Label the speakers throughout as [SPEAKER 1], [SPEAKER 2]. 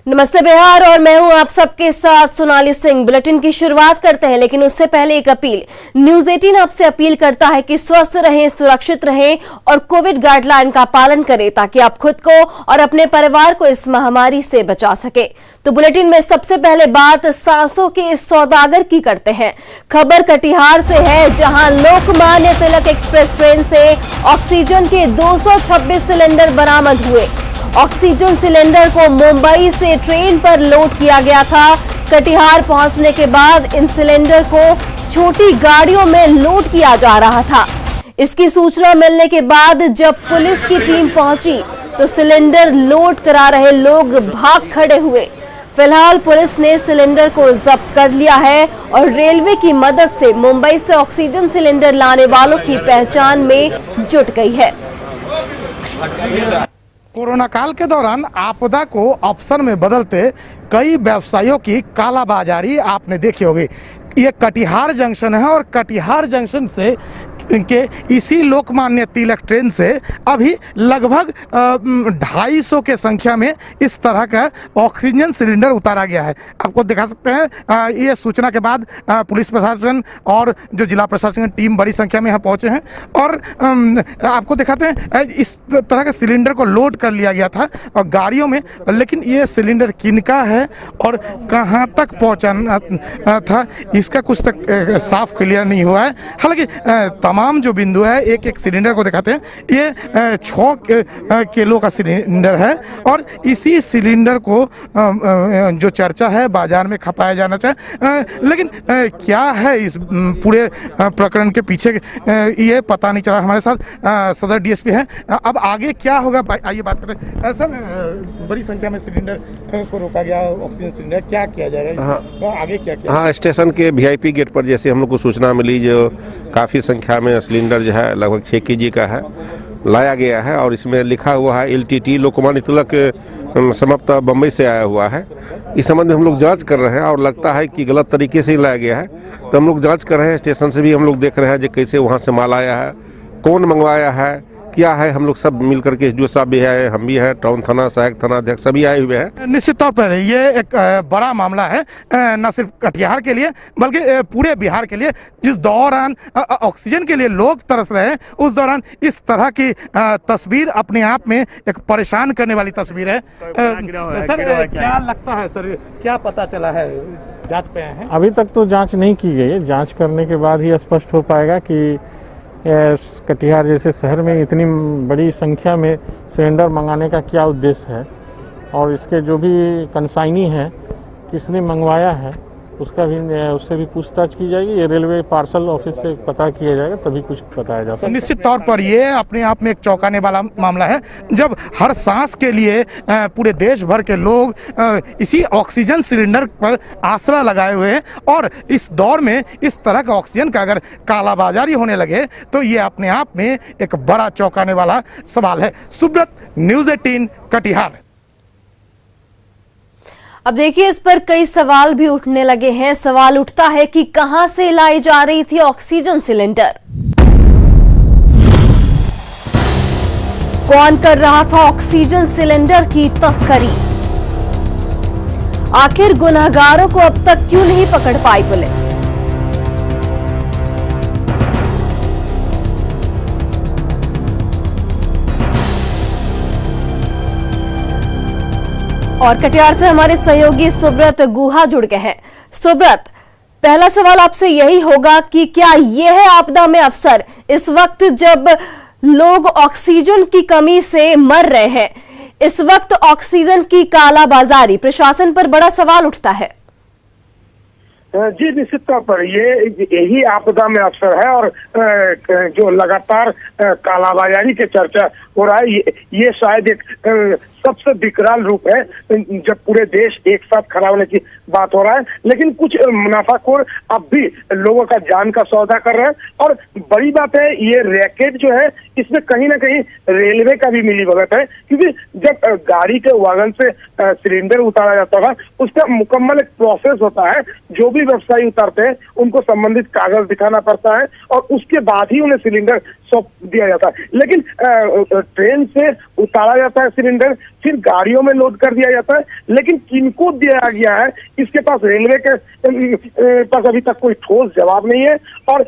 [SPEAKER 1] नमस्ते बिहार और मैं हूं आप सबके साथ सोनाली सिंह। बुलेटिन की शुरुआत करते हैं, लेकिन उससे पहले एक अपील। न्यूज 18 आपसे अपील करता है कि स्वस्थ रहें, सुरक्षित रहें और कोविड गाइडलाइन का पालन करें ताकि आप खुद को और अपने परिवार को इस महामारी से बचा सके। तो बुलेटिन में सबसे पहले बात सांसों के इस सौदागर की करते हैं। खबर कटिहार से है, जहां लोकमान्य तिलक एक्सप्रेस ट्रेन से ऑक्सीजन के 226 सिलेंडर बरामद हुए। ऑक्सीजन सिलेंडर को मुंबई से ट्रेन पर लोड किया गया था। कटिहार पहुंचने के बाद इन सिलेंडर को छोटी गाड़ियों में लोड किया जा रहा था। इसकी सूचना मिलने के बाद जब पुलिस की टीम पहुंची तो सिलेंडर लोड करा रहे लोग भाग खड़े हुए। फिलहाल पुलिस ने सिलेंडर को जब्त कर लिया है और रेलवे की मदद से मुंबई से ऑक्सीजन सिलेंडर लाने वालों की पहचान में जुट गई है।
[SPEAKER 2] कोरोना काल के दौरान आपदा को अवसर में बदलते कई व्यवसायियों की कालाबाजारी आपने देखी होगी। ये कटिहार जंक्शन है और कटिहार जंक्शन से के इसी लोकमान्य तिलक ट्रेन से अभी लगभग 250 के संख्या में इस तरह का ऑक्सीजन सिलेंडर उतारा गया है। आपको दिखा सकते हैं। ये सूचना के बाद पुलिस प्रशासन और जो जिला प्रशासन की टीम बड़ी संख्या में यहाँ पहुँचे हैं और आपको दिखाते हैं इस तरह के सिलेंडर को लोड कर लिया गया था और गाड़ियों में। लेकिन ये सिलेंडर किनका है और कहाँ तक पहुँचाना था, इसका कुछ तक साफ क्लियर नहीं हुआ है। हालांकि तमाम जो बिंदु है एक एक सिलेंडर को दिखाते हैं। ये 6 किलो का सिलेंडर है और इसी सिलेंडर को जो चर्चा है बाजार में खपाया जाना चाहिए। लेकिन क्या है इस पूरे प्रकरण के पीछे, ये पता नहीं चला। हमारे साथ सदर डीएसपी है। अब आगे क्या होगा, आइए बात करते हैं। सर, बड़ी संख्या में सिलेंडर को रोका गया, ऑक्सीजन सिलेंडर, क्या किया जाएगा? हाँ, आगे क्या किया?
[SPEAKER 3] हाँ, स्टेशन के वीआईपी गेट पर जैसे हम लोग को सूचना मिली, जो काफ़ी संख्या में सिलेंडर जो है लगभग 6 केजी का है, लाया गया है और इसमें लिखा हुआ है एलटीटी लोकमान्य तिलक समाप्त बम्बई से आया हुआ है। इस संबंध में हम लोग जांच कर रहे हैं और लगता है कि गलत तरीके से ही लाया गया है, तो हम लोग जांच कर रहे हैं। स्टेशन से भी हम लोग देख रहे हैं जो कैसे वहाँ से माल आया है, कौन मंगवाया है, क्या है। हम लोग सब मिल करके जो साहब भी है, हम भी है, टाउन थाना, सहायक थाना अध्यक्ष सभी आए हुए हैं।
[SPEAKER 2] निश्चित तौर पर ये एक बड़ा मामला है, न सिर्फ कटिहार के लिए बल्कि पूरे बिहार के लिए। जिस दौरान ऑक्सीजन के लिए लोग तरस रहे हैं, उस दौरान इस तरह की तस्वीर अपने आप में एक परेशान करने वाली तस्वीर है। सर, क्या लगता है सर, क्या पता चला है? जांच पे हैं?
[SPEAKER 4] अभी तक तो जांच नहीं की गई है। जांच करने के बाद ही स्पष्ट हो पाएगा कि कटिहार जैसे शहर में इतनी बड़ी संख्या में सिलेंडर मंगाने का क्या उद्देश्य है और इसके जो भी कंसाइनी है, किसने मंगवाया है, उससे भी पूछताछ की जाएगी। ये रेलवे पार्सल ऑफिस से पता किया जाएगा, तभी कुछ बताया जा सकता है।
[SPEAKER 2] निश्चित तौर पर ये अपने आप में एक चौंकाने वाला मामला है, जब हर सांस के लिए पूरे देश भर के लोग इसी ऑक्सीजन सिलेंडर पर आसरा लगाए हुए हैं और इस दौर में इस तरह का ऑक्सीजन का अगर कालाबाजारी होने लगे तो ये अपने आप में एक बड़ा चौंकाने वाला सवाल है। सुब्रत, न्यूज 18 कटिहार।
[SPEAKER 1] अब देखिए, इस पर कई सवाल भी उठने लगे हैं। सवाल उठता है कि कहां से लाई जा रही थी ऑक्सीजन सिलेंडर, कौन कर रहा था ऑक्सीजन सिलेंडर की तस्करी, आखिर गुनहगारों को अब तक क्यों नहीं पकड़ पाई पुलिस। और कटिहार से हमारे सहयोगी सुब्रत गुहा जुड़ गए हैं। सुब्रत, पहला सवाल आपसे यही होगा कि क्या यह है आपदा में अवसर, इस वक्त जब लोग ऑक्सीजन की कमी से मर रहे हैं, इस वक्त ऑक्सीजन की कालाबाजारी, प्रशासन पर बड़ा सवाल उठता है।
[SPEAKER 5] जी, निश्चित तौर पर यही आपदा में अवसर है और जो लगातार कालाबाजारी के चर्चा हो रहा है, ये शायद एक सबसे विकराल रूप है जब पूरे देश एक साथ खड़ा होने की बात हो रहा है। लेकिन कुछ मुनाफाखोर अब भी लोगों का जान का सौदा कर रहे हैं और बड़ी बात है, ये रैकेट जो है इसमें कहीं ना कहीं रेलवे का भी मिलीभगत है, क्योंकि जब गाड़ी के वागन से सिलेंडर उतारा जाता है उसका मुकम्मल एक प्रोसेस होता है। जो भी व्यवसायी उतारते हैं उनको संबंधित कागज दिखाना पड़ता है और उसके बाद ही उन्हें सिलेंडर सौंप दिया जाता है। लेकिन ट्रेन से उतारा जाता है सिलेंडर, फिर गाड़ियों में लोड कर दिया जाता है, लेकिन किनको दिया गया है इसके पास रेलवे के पास अभी तक कोई ठोस जवाब नहीं है। और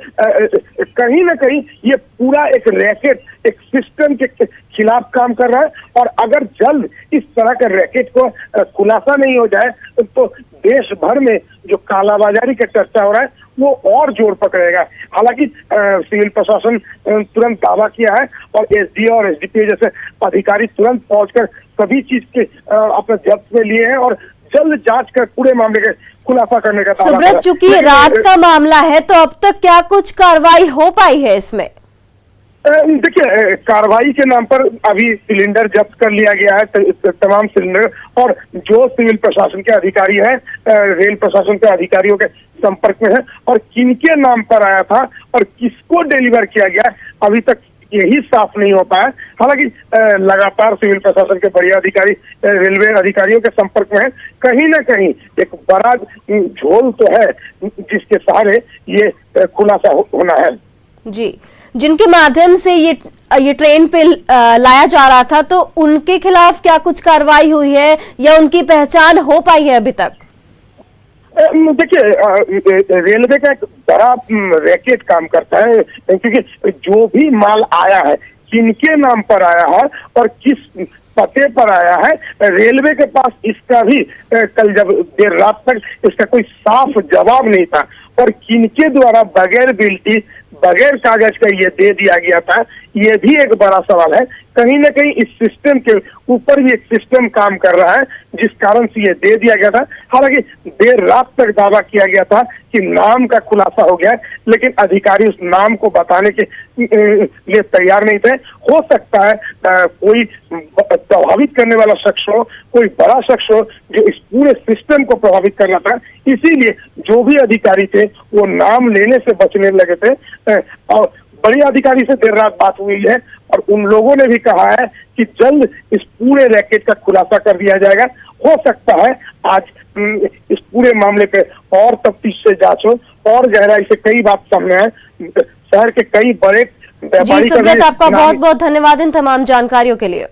[SPEAKER 5] कहीं ना कहीं ये पूरा एक रैकेट, एक सिस्टम के खिलाफ काम कर रहा है। और अगर जल्द इस तरह के रैकेट को खुलासा नहीं हो जाए तो देश भर में जो कालाबाजारी का चर्चा हो रहा है वो और जोर पकड़ेगा। हालांकि सिविल प्रशासन तुरंत दावा किया है और एसडीओ और एसडीपीओ जैसे अधिकारी तुरंत पहुंचकर सभी चीज के अपने जब्त में लिए हैं और जल्द जांच कर पूरे मामले का खुलासा करने का दावा किया है।
[SPEAKER 1] सुब्रत, चूंकि रात का मामला है तो अब तक क्या कुछ कार्रवाई हो पाई है इसमें?
[SPEAKER 5] देखिए, कार्रवाई के नाम पर अभी सिलेंडर जब्त कर लिया गया है, तमाम सिलेंडर। और जो सिविल प्रशासन के अधिकारी हैं, रेल प्रशासन के अधिकारियों के संपर्क में है और किनके नाम पर आया था और किसको डिलीवर किया गया अभी तक यही साफ नहीं हो पाया। हालांकि लगातार सिविल प्रशासन के बड़े अधिकारी रेलवे अधिकारियों के संपर्क में है। कहीं ना कहीं एक बड़ा झोल तो है जिसके सहारे ये खुलासा होना है।
[SPEAKER 1] जी, जिनके माध्यम से ये ट्रेन पे लाया जा रहा था, तो उनके खिलाफ क्या कुछ कार्रवाई हुई है या उनकी पहचान हो पाई है अभी तक?
[SPEAKER 5] देखिए, रेलवे का एक बड़ा रैकेट काम करता है, क्योंकि जो भी माल आया है, किनके नाम पर आया है और किस पते पर आया है, रेलवे के पास इसका भी कल जब देर रात तक इसका कोई साफ जवाब नहीं था। और किनके द्वारा बगैर बिल्टी, बगैर कागज का ये दे दिया गया था, ये भी एक बड़ा सवाल है। कहीं ना कहीं इस सिस्टम के ऊपर भी एक सिस्टम काम कर रहा है जिस कारण से ये दे दिया गया था। हालांकि देर रात तक दावा किया गया था कि नाम का खुलासा हो गया, लेकिन अधिकारी उस नाम को बताने के लिए तैयार नहीं थे। हो सकता है कोई प्रभावित करने वाला शख्स हो, कोई बड़ा शख्स हो जो इस पूरे सिस्टम को प्रभावित करना था, इसीलिए जो भी अधिकारी थे वो नाम लेने से बचने लगे थे। और बड़े अधिकारी से देर रात बात हुई है और उन लोगों ने भी कहा है कि जल्द इस पूरे रैकेट का खुलासा कर दिया जाएगा। हो सकता है आज इस पूरे मामले पे और तफ्तीश से जांच हो और गहराई से कई बात सामने आए। शहर के कई बड़े व्यापारी।
[SPEAKER 1] जी सुब्रत, आपका बहुत बहुत धन्यवाद इन तमाम जानकारियों के लिए।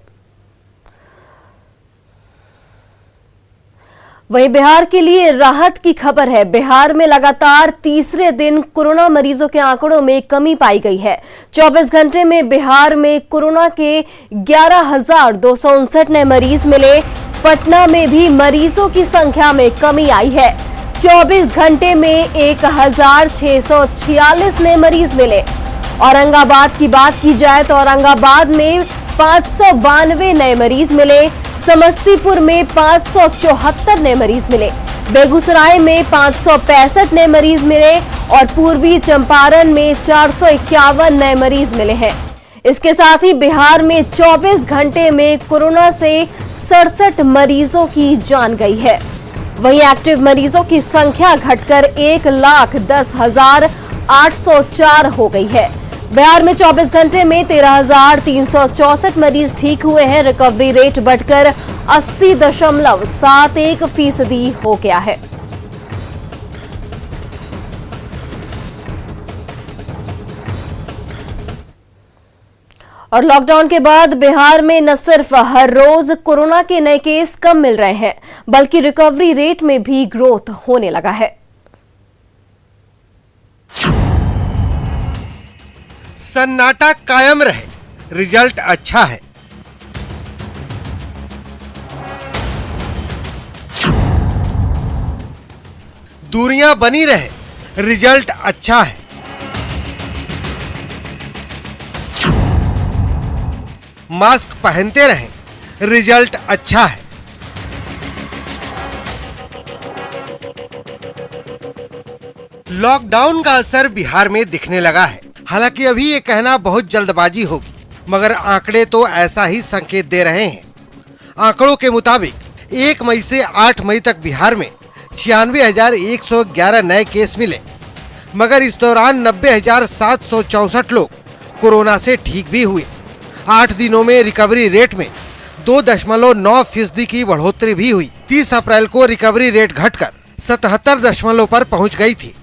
[SPEAKER 1] वहीं बिहार के लिए राहत की खबर है। बिहार में लगातार तीसरे दिन कोरोना मरीजों के आंकड़ों में कमी पाई गई है। 24 घंटे में बिहार में कोरोना के 11,259 नए मरीज मिले। पटना में भी मरीजों की संख्या में कमी आई है। 24 घंटे में 1,646 नए मरीज मिले। औरंगाबाद की बात की जाए तो औरंगाबाद में 592 नए मरीज मिले। समस्तीपुर में 574 नए मरीज मिले। बेगूसराय में 565 नए मरीज मिले और पूर्वी चंपारण में 451 नए मरीज मिले हैं। इसके साथ ही बिहार में 24 घंटे में कोरोना से 67 मरीजों की जान गई है। वहीं एक्टिव मरीजों की संख्या घटकर 1,10,804 हो गई है। बिहार में 24 घंटे में 13,364 मरीज ठीक हुए हैं। रिकवरी रेट बढ़कर 80.71% हो गया है। और लॉकडाउन के बाद बिहार में न सिर्फ हर रोज कोरोना के नए केस कम मिल रहे हैं, बल्कि रिकवरी रेट में भी ग्रोथ होने लगा है।
[SPEAKER 6] सन्नाटा कायम रहे, रिजल्ट अच्छा है। दूरियां बनी रहे, रिजल्ट अच्छा है। मास्क पहनते रहें, रिजल्ट अच्छा है। लॉकडाउन का असर बिहार में दिखने लगा है। हालांकि अभी ये कहना बहुत जल्दबाजी होगी, मगर आंकड़े तो ऐसा ही संकेत दे रहे हैं। आंकड़ों के मुताबिक 1 मई से 8 मई तक बिहार में 96,111 नए केस मिले, मगर इस दौरान 90,764 लोग कोरोना से ठीक भी हुए। 8 दिनों में रिकवरी रेट में 2.9% की बढ़ोतरी भी हुई। 30 अप्रैल को रिकवरी रेट घटकर 77 दशमलव पर पहुंच गई थी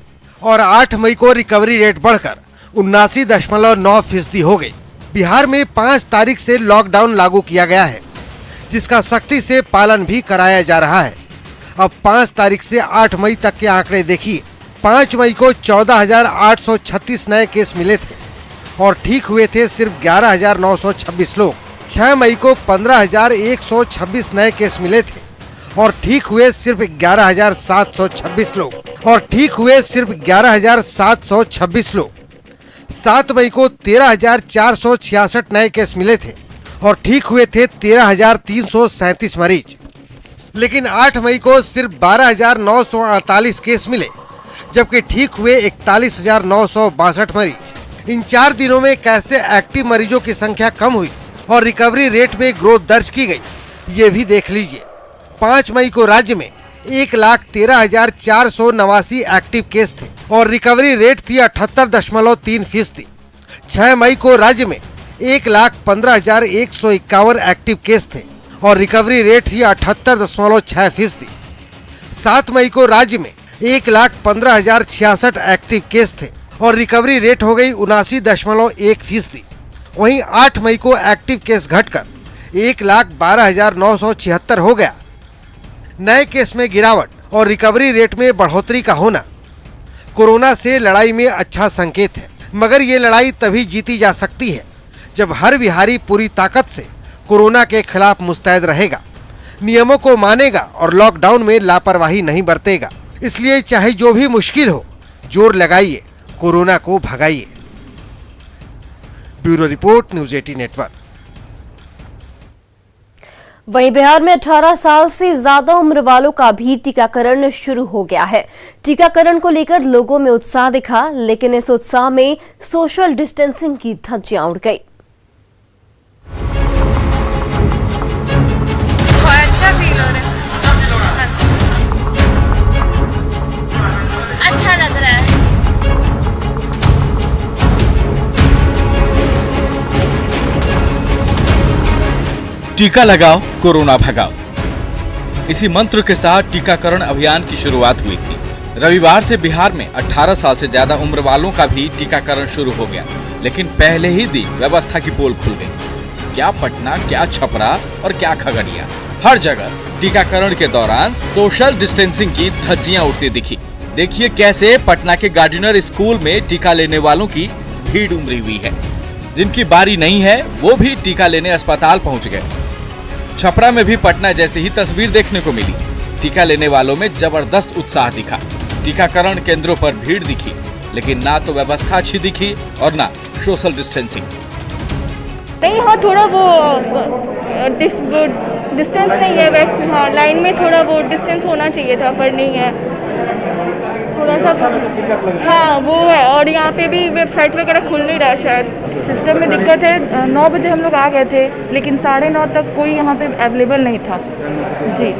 [SPEAKER 6] और 8 मई को रिकवरी रेट बढ़कर 79.9% हो गई। बिहार में 5 तारीख से लॉकडाउन लागू किया गया है, जिसका सख्ती से पालन भी कराया जा रहा है। अब 5 तारीख से 8 मई तक के आंकड़े देखिए। 5 मई को 14,836 नए केस मिले थे और ठीक हुए थे सिर्फ 11,926 लोग। 6 मई को 15,126 नए केस मिले थे और ठीक हुए सिर्फ 11,726 लोग 7 मई को 13,466 नए केस मिले थे और ठीक हुए थे 13,337 मरीज। लेकिन 8 मई को सिर्फ 12,948 केस मिले, जबकि ठीक हुए 41,962 मरीज। इन 4 दिनों में कैसे एक्टिव मरीजों की संख्या कम हुई और रिकवरी रेट में ग्रोथ दर्ज की गई, ये भी देख लीजिए। 5 मई को राज्य में 1,13,489 एक्टिव केस थे और रिकवरी रेट थी 78.3%। 6 मई को राज्य में 1,15,151 एक्टिव केस थे और रिकवरी रेट थी 78.6%। 7 मई को राज्य में 1,15,066 एक्टिव केस थे और रिकवरी रेट हो गई 79.1%। वहीं 8 मई को एक्टिव केस घटकर 1,12,976 हो गया। नए केस में गिरावट और रिकवरी रेट में बढ़ोतरी का होना कोरोना से लड़ाई में अच्छा संकेत है, मगर ये लड़ाई तभी जीती जा सकती है जब हर बिहारी पूरी ताकत से कोरोना के खिलाफ मुस्तैद रहेगा, नियमों को मानेगा और लॉकडाउन में लापरवाही नहीं बरतेगा। इसलिए चाहे जो भी मुश्किल हो, जोर लगाइए, कोरोना को भगाइए। Bureau report, news 18 network.
[SPEAKER 1] वहीं बिहार में 18 साल से ज्यादा उम्र वालों का भी टीकाकरण शुरू हो गया है। टीकाकरण को लेकर लोगों में उत्साह दिखा, लेकिन इस उत्साह में सोशल डिस्टेंसिंग की धज्जियां उड़ गई।
[SPEAKER 7] अच्छा फील हो रहा है। अच्छा लग रहा है।
[SPEAKER 8] टीका लगाओ, कोरोना भगाओ, इसी मंत्र के साथ टीकाकरण अभियान की शुरुआत हुई थी। रविवार से बिहार में 18 साल से ज्यादा उम्र वालों का भी टीकाकरण शुरू हो गया, लेकिन पहले ही दिन व्यवस्था की पोल खुल गई। क्या पटना, क्या छपरा और क्या खगड़िया, हर जगह टीकाकरण के दौरान सोशल डिस्टेंसिंग की धज्जियां उड़ती दिखी। देखिए कैसे पटना के गार्डिनर स्कूल में टीका लेने वालों की भीड़ उमड़ी हुई है। जिनकी बारी नहीं है वो भी टीका लेने अस्पताल पहुंच गए। छपरा में भी पटना जैसी ही तस्वीर देखने को मिली। टीका लेने वालों में जबरदस्त उत्साह दिखा। टीकाकरण केंद्रों पर भीड़ दिखी, लेकिन ना तो व्यवस्था अच्छी दिखी और ना सोशल डिस्टेंसिंग।
[SPEAKER 9] नहीं, हाँ थोड़ा वो डिस्टेंस नहीं है। वैक्सीन, हाँ लाइन में थोड़ा वो डिस्टेंस होना चाहिए था, पर नहीं है। थोड़ा सा हाँ वो है। और यहाँ पे भी वेबसाइट वगैरह खुल नहीं रहा, शायद सिस्टम में दिक्कत है। 9 बजे हम लोग आ गए थे, लेकिन 9:30 तक कोई यहाँ पे अवेलेबल नहीं था जी।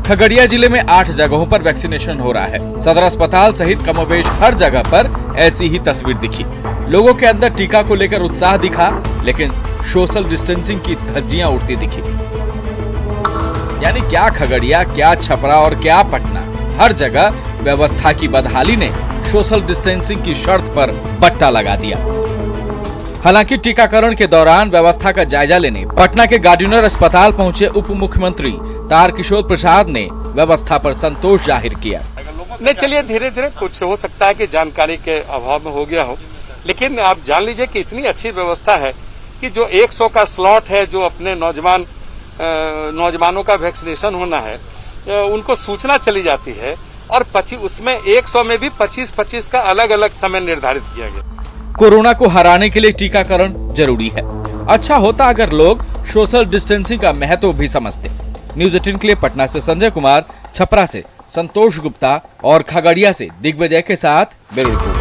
[SPEAKER 8] खगड़िया जिले में 8 जगहों पर वैक्सीनेशन हो रहा है। सदर अस्पताल सहित कमोबेश हर जगह पर ऐसी ही तस्वीर दिखी। लोगों के अंदर टीका को लेकर उत्साह दिखा, लेकिन सोशल डिस्टेंसिंग की धज्जियां उड़ती दिखी। यानी क्या खगड़िया, क्या छपरा और क्या पटना, हर जगह व्यवस्था की बदहाली ने सोशल डिस्टेंसिंग की शर्त पर बट्टा लगा दिया। हालांकि टीकाकरण के दौरान व्यवस्था का जायजा लेने पटना के गार्डिनर अस्पताल पहुंचे उप मुख्यमंत्री तारकिशोर प्रसाद ने व्यवस्था पर संतोष जाहिर किया।
[SPEAKER 10] नहीं, चलिए धीरे धीरे कुछ हो सकता है कि जानकारी के अभाव में हो गया हो, लेकिन आप जान लीजिए कि इतनी अच्छी व्यवस्था है कि जो 100 का स्लॉट है, जो अपने नौजवानों का वैक्सीनेशन होना है, उनको सूचना चली जाती है और 25 उसमें 100 में भी 25-25 का अलग अलग समय निर्धारित किया गया।
[SPEAKER 8] कोरोना को हराने के लिए टीकाकरण जरूरी है। अच्छा होता अगर लोग सोशल डिस्टेंसिंग का महत्व भी समझते। न्यूज़ 18 के लिए पटना से संजय कुमार, छपरा से संतोष गुप्ता और खगड़िया से दिग्विजय के साथ ब्यूरो रिपोर्ट।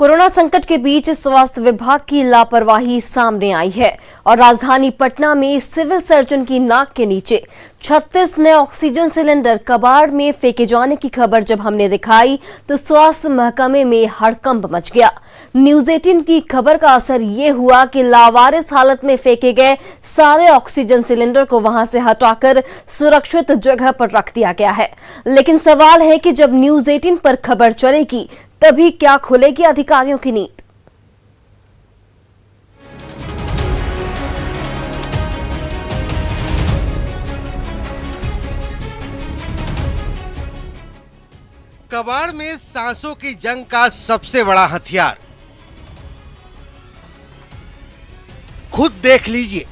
[SPEAKER 1] कोरोना संकट के बीच स्वास्थ्य विभाग की लापरवाही सामने आई है और राजधानी पटना में सिविल सर्जन की नाक के नीचे 36 नए ऑक्सीजन सिलेंडर कबाड़ में फेंके जाने की खबर जब हमने दिखाई तो स्वास्थ्य महकमे में हड़कंप मच गया। न्यूज 18 की खबर का असर ये हुआ कि लावारिस हालत में फेंके गए सारे ऑक्सीजन सिलेंडर को वहां से हटाकर सुरक्षित जगह पर रख दिया गया है। लेकिन सवाल है कि जब न्यूज 18 पर खबर चलेगी तभी क्या खुलेगी अधिकारियों की नींद।
[SPEAKER 6] कबाड़ में सांसों की जंग का सबसे बड़ा हथियार। खुद देख लीजिए,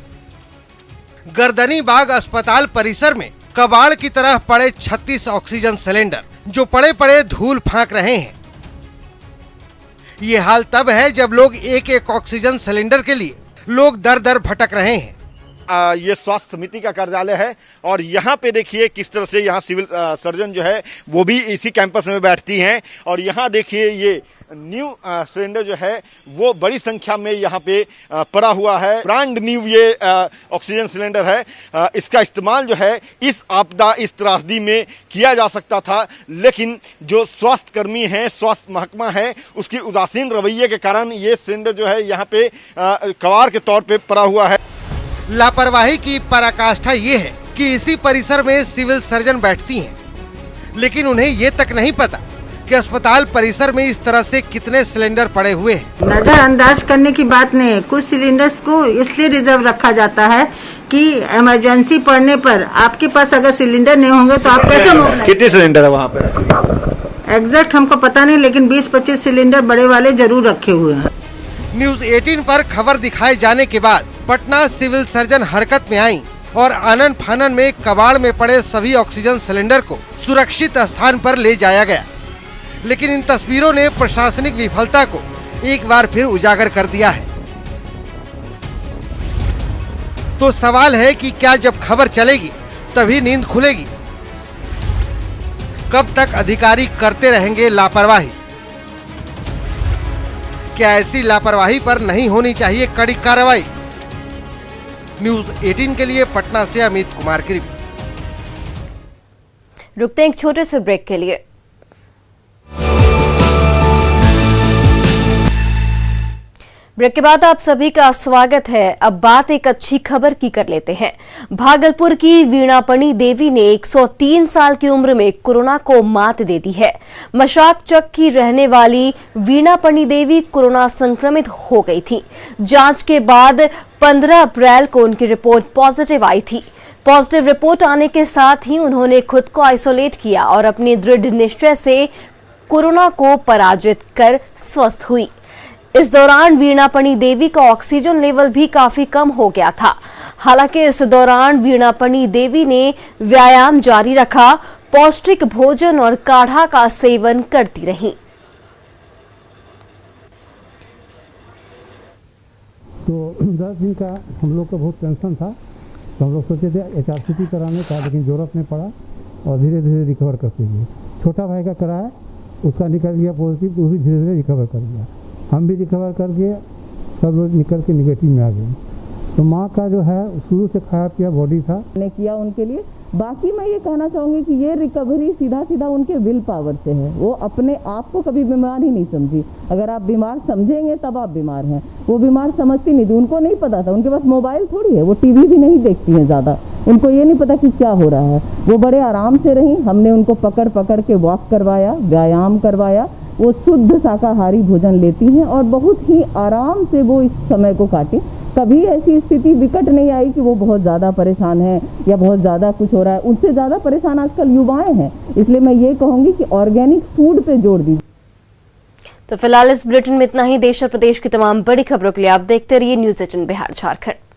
[SPEAKER 6] गर्दनी बाग अस्पताल परिसर में कबाड़ की तरह पड़े 36 ऑक्सीजन सिलेंडर जो पड़े पड़े धूल फांक रहे हैं। ये हाल तब है जब लोग एक एक ऑक्सीजन सिलेंडर के लिए लोग दर दर भटक रहे हैं।
[SPEAKER 11] ये स्वास्थ्य समिति का कार्यालय है और यहाँ पे देखिए किस तरह से यहाँ सिविल सर्जन जो है वो भी इसी कैंपस में बैठती हैं और यहाँ देखिए ये न्यू सिलेंडर जो है वो बड़ी संख्या में यहाँ पे पड़ा हुआ है। ब्रांड न्यू ये ऑक्सीजन सिलेंडर है। इसका इस्तेमाल जो है इस आपदा इस त्रासदी में किया जा सकता था, लेकिन जो स्वास्थ्य कर्मी हैं, स्वास्थ्य महकमा है, उसकी उदासीन रवैये के कारण ये सिलेंडर जो है यहाँ पे कबाड़ के तौर पे पड़ा हुआ है।
[SPEAKER 6] लापरवाही की पराकाष्ठा ये है कि इसी परिसर में सिविल सर्जन बैठती हैं, लेकिन उन्हें ये तक नहीं पता कि अस्पताल परिसर में इस तरह से कितने सिलेंडर पड़े हुए हैं।
[SPEAKER 12] नजरअंदाज करने की बात नहीं है। कुछ सिलेंडर्स को इसलिए रिजर्व रखा जाता है कि इमरजेंसी पड़ने पर आपके पास अगर सिलेंडर नहीं होंगे तो आप कैसे मोबाइल।
[SPEAKER 11] कितने सिलेंडर है वहाँ पे?
[SPEAKER 12] एग्जैक्ट हमको पता नहीं, लेकिन 20-25 सिलेंडर बड़े वाले जरूर रखे हुए हैं।
[SPEAKER 6] न्यूज 18 पर खबर दिखाए जाने के बाद पटना सिविल सर्जन हरकत में आई और आनन फानन में कबाड़ में पड़े सभी ऑक्सीजन सिलेंडर को सुरक्षित स्थान पर ले जाया गया। लेकिन इन तस्वीरों ने प्रशासनिक विफलता को एक बार फिर उजागर कर दिया है। तो सवाल है कि क्या जब खबर चलेगी तभी नींद खुलेगी? कब तक अधिकारी करते रहेंगे लापरवाही? क्या ऐसी लापरवाही पर नहीं होनी चाहिए कड़ी कार्रवाई? न्यूज 18 के लिए पटना से अमित कुमार की रिपोर्ट।
[SPEAKER 1] रुकते हैं एक छोटे से ब्रेक के लिए। ब्रेक के बाद आप सभी का स्वागत है। अब बात एक अच्छी खबर की कर लेते हैं। भागलपुर की वीणापणी देवी ने 103 साल की उम्र में कोरोना को मात दे दी है। मशाक चक की रहने वाली वीणापणी देवी कोरोना संक्रमित हो गई थी। जांच के बाद 15 अप्रैल को उनकी रिपोर्ट पॉजिटिव आई थी। पॉजिटिव रिपोर्ट आने के साथ ही उन्होंने खुद को आइसोलेट किया और अपने दृढ़ निश्चय से कोरोना को पराजित कर स्वस्थ हुई। इस दौरान वीणापणी देवी का ऑक्सीजन लेवल भी काफी कम हो गया था। हालांकि इस दौरान वीणापणी देवी ने व्यायाम जारी रखा, पौष्टिक भोजन और काढ़ा का सेवन करती रहीं।
[SPEAKER 13] तो 10 दिन का हम लोग का बहुत टेंशन था, तो हम लोग सोचे थे HRCT कराने का, लेकिन जरूरत नहीं पड़ा और धीरे धीरे रिकवर करते गए। छोटा भाई का कराया, उसका निकल गया पॉजिटिव, तो वो भी धीरे धीरे रिकवर कर गया। हम भी रिकवर करके सब लोग निकल के निगेटिव में आ गए। तो माँ का जो है शुरू से खाया पिया बॉडी था,
[SPEAKER 14] ने किया उनके लिए। बाकी मैं ये कहना चाहूँगी कि ये रिकवरी सीधा सीधा उनके विल पावर से है। वो अपने आप को कभी बीमार ही नहीं समझी। अगर आप बीमार समझेंगे तब आप बीमार हैं। वो बीमार समझती नहीं थी, उनको नहीं पता था। उनके पास मोबाइल थोड़ी है, वो टीवी भी नहीं देखती हैं ज़्यादा। उनको ये नहीं पता कि क्या हो रहा है। वो बड़े आराम से रहीं। हमने उनको पकड़ पकड़ के वॉक करवाया, व्यायाम करवाया। वो शुद्ध शाकाहारी भोजन लेती हैं और बहुत ही आराम से वो इस समय को काटी। कभी ऐसी स्थिति विकट नहीं आई कि वो बहुत ज़्यादा परेशान है या बहुत ज़्यादा कुछ हो रहा है। उनसे ज़्यादा परेशान आजकल युवाएं हैं। इसलिए मैं ये कहूँगी कि ऑर्गेनिक फूड पे जोर दीजिए।
[SPEAKER 1] तो फिलहाल इस बुलेटिन में इतना ही। देश और प्रदेश की तमाम बड़ी खबरों के लिए आप देखते रहिए न्यूज 18 बिहार झारखंड।